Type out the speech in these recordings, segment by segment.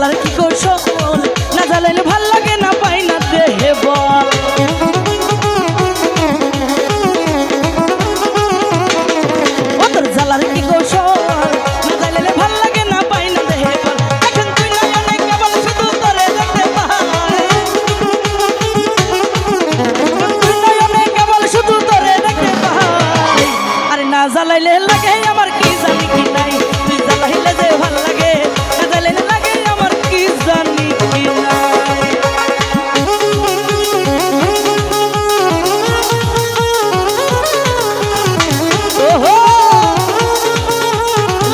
জ্বালার কি কৌশল না জ্বালাইলে ভাল লাগে না পাই না দেহে বল ও তোর জ্বালার কি কৌশল না জ্বালাইলে ভাল লাগে না পাই না দেহে বল এখন তুই নয়নে কেবল শুধু তোরে দেখতে পাই তুই নয়নে কেবল শুধু তোরে দেখতে পাই আরে না জ্বালাইলে লাগে আমার কি জানি কি নাই তুই জ্বালাইলে যে ভাল লাগে না জ্বালাইলে লাগে আমার কি জানি কি নাই ওহো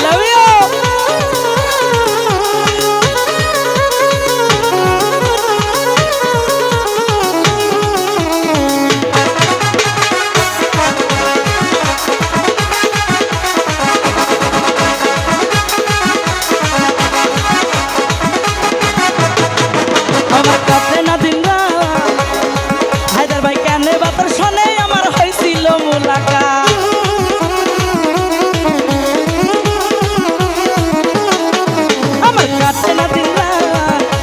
লাভ ইউ আমার কাছে না দিন হায়দার ভাই কেন বাতার শোনে আমার হয়েছিল মুলাকাত আমার কাছে না দিন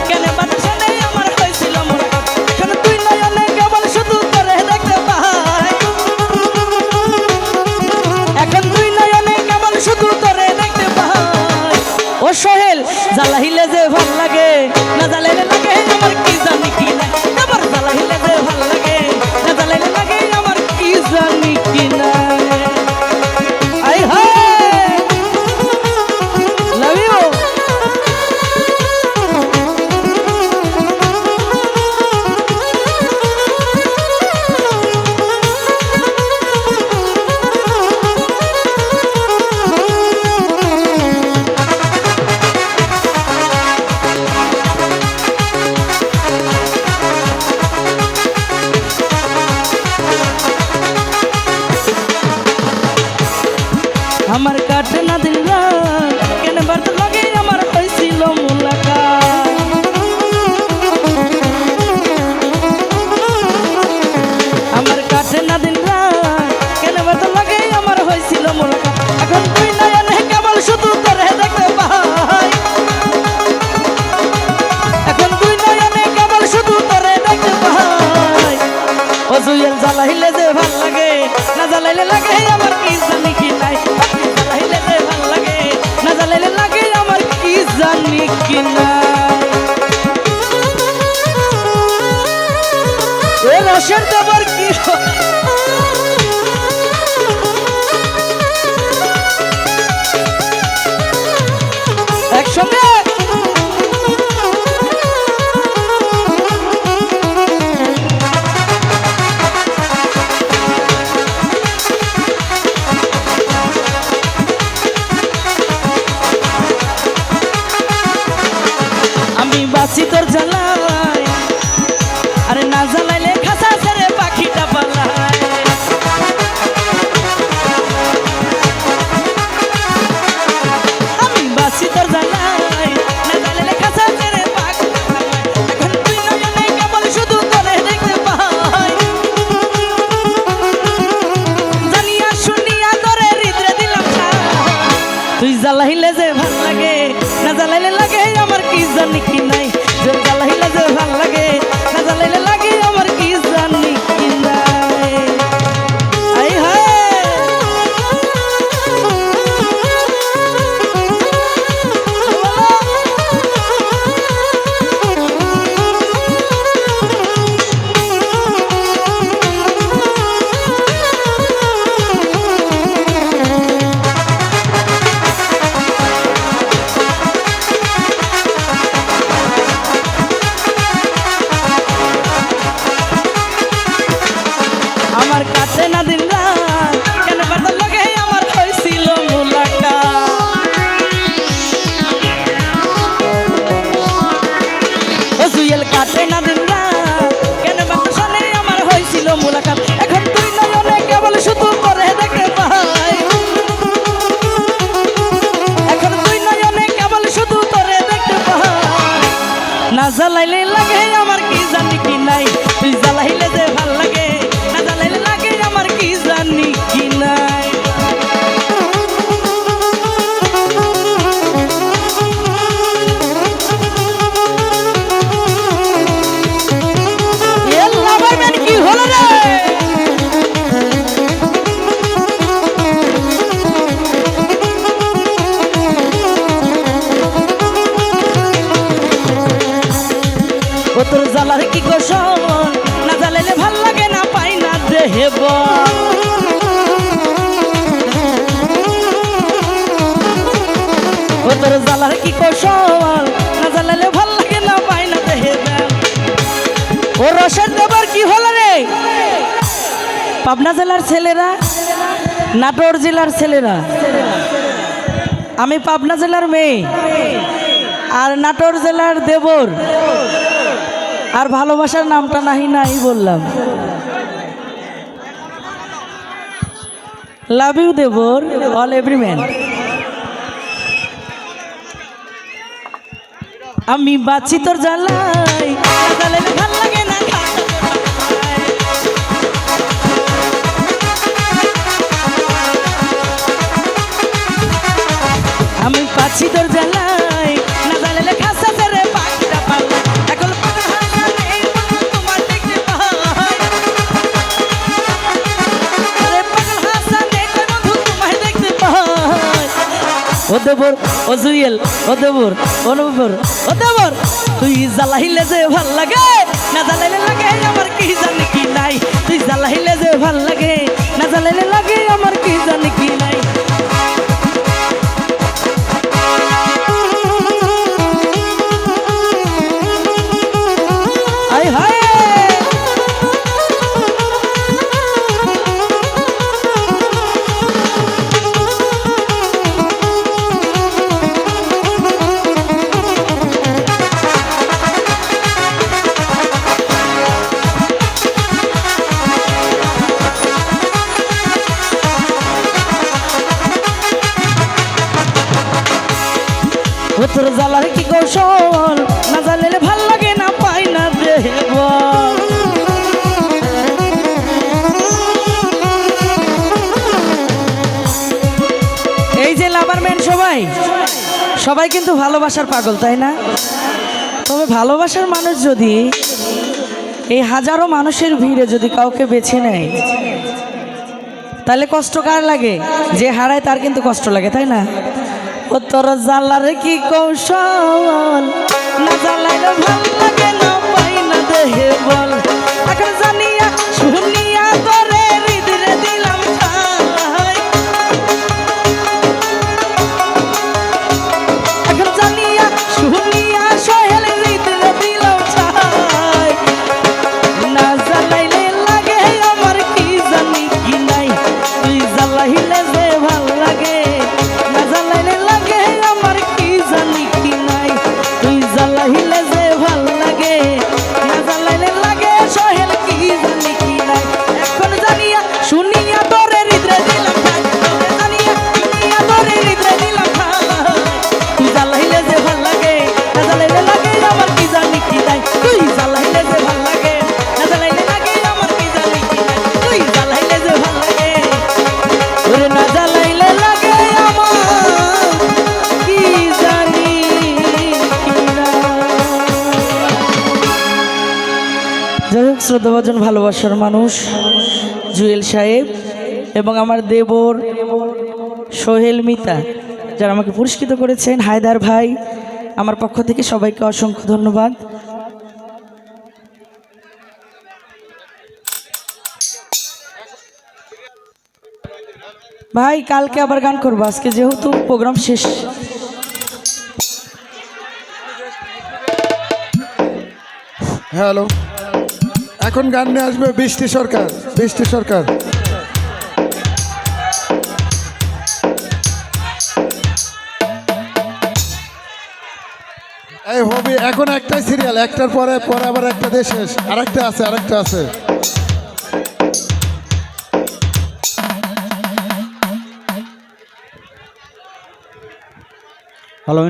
কেন বাতার শোনে আমার হয়েছিল মুলাকাত এখন তুই নয়নে কেবল শুধু তোরে দেখতে পাই এখন তুই নয়নে কেবল শুধু তোরে দেখতে পাই ও সোহেল জ্বালাইলে যে ভাল লাগে না জ্বালাইলে লাগে আমার কি জানি কি না আবার জ্বালাইলে যে ভাল লাগে না জ্বালাইলে লাগে আমার কি জানি কি না আই হায় লাভ ইউ আমার কাটে না দিন কেন বারত লাগে আমার হয়েছিল মুলাকাত আমার কাটে না দিন কেন বারত লাগে আমার হয়েছিল মুলাকাত এখন তুই নয়নে কেবল শুধু তোরে দেখতে পাই এখন তুই নয়নে কেবল শুধু তোরে দেখতে পাই ও জুয়েল জ্বালাইলে যে ভাল লাগে না জ্বালাইলে লাগে আমার কি জানি কি নাই জ্বালাইলে যে ভাল লাগে না জ্বালাইলে লাগে আমার কি জানি কি নাই এ রসের দেবর কি একসঙ্গে বাসি তোর জ্বালায় আরে না জ্বালাইলে খাসা ছেড়ে পাখিটা পালায় আমি বাসি তোর জ্বালায় না জ্বালাইলে খাসা ছেড়ে পাখিটা পালায় এখন তুই নয়নে কেবল শুধু তোরে দেখতে পাই জানিয়া শুনিয়া তোরে হৃদয়ে দিলাম তুই জ্বালাইলে যে ভাল লাগে না জ্বালাইলে লাগে আমার কি জানি কি নাই জ্বালাইলে যে ভাল লাগে না জ্বালাইলে লাগে আমার কি জানি কি নাই আই হায় আমার কাছে না দিন কেন বারত লাগে আমার হয়েছিল মুলাকাত ও জুয়েল কাছে না দিন কেন বারত শোনে আমার হয়েছিল মুলাকাত এখন তুই নয়নে কেবল শুধু তোরে দেখতে পাই এখন তুই নয়নে কেবল শুধু তোরে দেখতে পাই না জ্বালাইলে লাগে আমার কি জানি কি নাই তুই জ্বালাইলে যে ভাল লাগে না জ্বালাইলে লাগে আমার কি জানি কি নাই ও তোর জ্বালার কি কৌশল না জ্বালাইলে ভাল লাগে না পাই না দেহে বল ও তোর জ্বালার কি কৌশল না জ্বালাইলে ভাল লাগে না পাই না দেহে বল ও রসের দেবার কি হলো রে পাবনা জেলার ছেলেরা নাটোর জেলার ছেলেরা আমি পাবনা জেলার মেয়ে আর নাটোর জেলার দেবর আর ভালোবাসার নামটা নাহি নাই বললাম লাভ ইউ দেবর অল এভরি ম্যান আমি বাঁচি তোর জ্বালাই জ্বালাইলে ভাল লাগে না আমি পাচ্ছি তোর জ্বালাই না জ্বালাইলে খাসা রে পাখিটা পাল্লা এখন পাগল হাসা নেই তোমার দেখতে পাই আরে পাগল হাসা নেই বন্ধু তোমায় দেখতে পাই ও দেবর ও জুয়েল ও দেবর ও নবর ও দেবর তুই জ্বালাইলে যে ভাল লাগে না জ্বালাইলে লাগে আমার কি জানি কি নাই তুই জ্বালাইলে যে ভাল লাগে না জ্বালাইলে লাগে আমার কি জানি কি নাই ও তোর জ্বালার কি কৌশল না জ্বালাইলে ভাল লাগে না পাই না দেব এই যে লাভারম্যান সবাই কিন্তু ভালোবাসার পাগল তাই না তবে ভালোবাসার মানুষ যদি এই হাজারো মানুষের ভিড়ে যদি কাউকে বেছে নেয় তাহলে কষ্ট কার লাগে যে হারায় তার কিন্তু কষ্ট লাগে তাই না ও তোর জ্বালার কি কৌশল না জ্বালাইলে ভাল লাগে না পাই না দেহে বল এখন জানিয়া শুনিয়া তোরে হৃদয়ে দিলাম ঠাই এখন জানিয়া শুনিয়া সোহেল হৃদয়ে দিলাম ঠাই না জ্বালাইলে লাগে আমার কি জানি কি নাই তুই জ্বালাইলে যে ভাল লাগে না জ্বালাইলে আমার কি জানি কি নাই তুই জ্বালাইলে যে ভাল লাগে না জ্বালাইলে লাগে সোহেল কি জানি কি নাই এখন জানিয়া শুনিয়া তোরে হৃদয়ে দিলাম ঠাই জানিয়া শুনিয়া তোরে হৃদয়ে দিলাম ঠাই তুই জ্বালাইলে যে ভাল লাগে না জ্বালাইলে লাগে আমার কি জানি কি নাই তুই জ্বালাইলে যে ভাল লাগে না জ্বালাইলে লাগে আমার কি জানি কি নাই তুই জ্বালাইলে যে ভাল লাগে ওরে না জ্বালাইলে লাগে আমার যাই হোক শ্রদ্ধাভাজন ভালোবাসার মানুষ জুয়েল সাহেব এবং আমার দেবর সোহেল মিতা যারা আমাকে পুরস্কৃত করেছেন হায়দার ভাই আমার পক্ষ থেকে সবাইকে অসংখ্য ধন্যবাদ ভাই কালকে আবার গান করবো আজকে যেহেতু প্রোগ্রাম শেষ হ্যালো এখন গান নিয়ে আসবে বৃষ্টি সরকার এই হবি এখন একটাই সিরিয়াল একটার পরে আবার একটা দেশ শেষ আরেকটা আছে হ্যালো